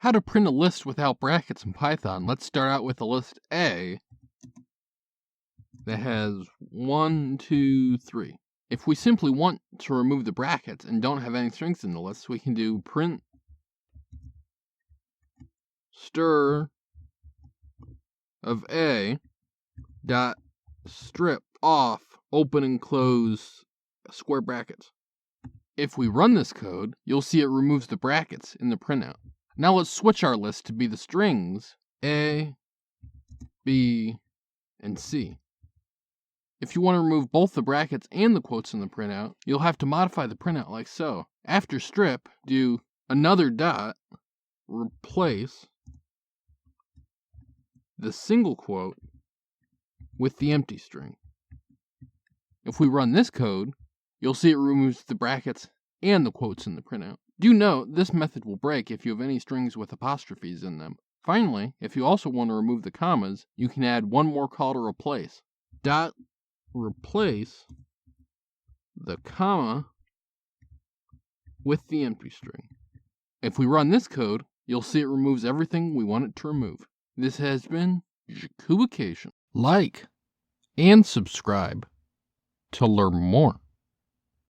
How to print a list without brackets in Python. Let's start out with a list A that has 1, 2, 3. If we simply want to remove the brackets and don't have any strings in the list, we can do print stir of A dot strip off open and close square brackets. If we run this code, you'll see it removes the brackets in the printout. Now let's switch our list to be the strings A, B, and C. If you want to remove both the brackets and the quotes in the printout, you'll have to modify the printout like so. After strip, do another dot, replace the single quote with the empty string. If we run this code, you'll see it removes the brackets and the quotes in the printout. Do note, this method will break if you have any strings with apostrophes in them. Finally, if you also want to remove the commas, you can add one more call to replace. Dot replace the comma with the empty string. If we run this code, you'll see it removes everything we want it to remove. This has been Jakubication. Like and subscribe to learn more.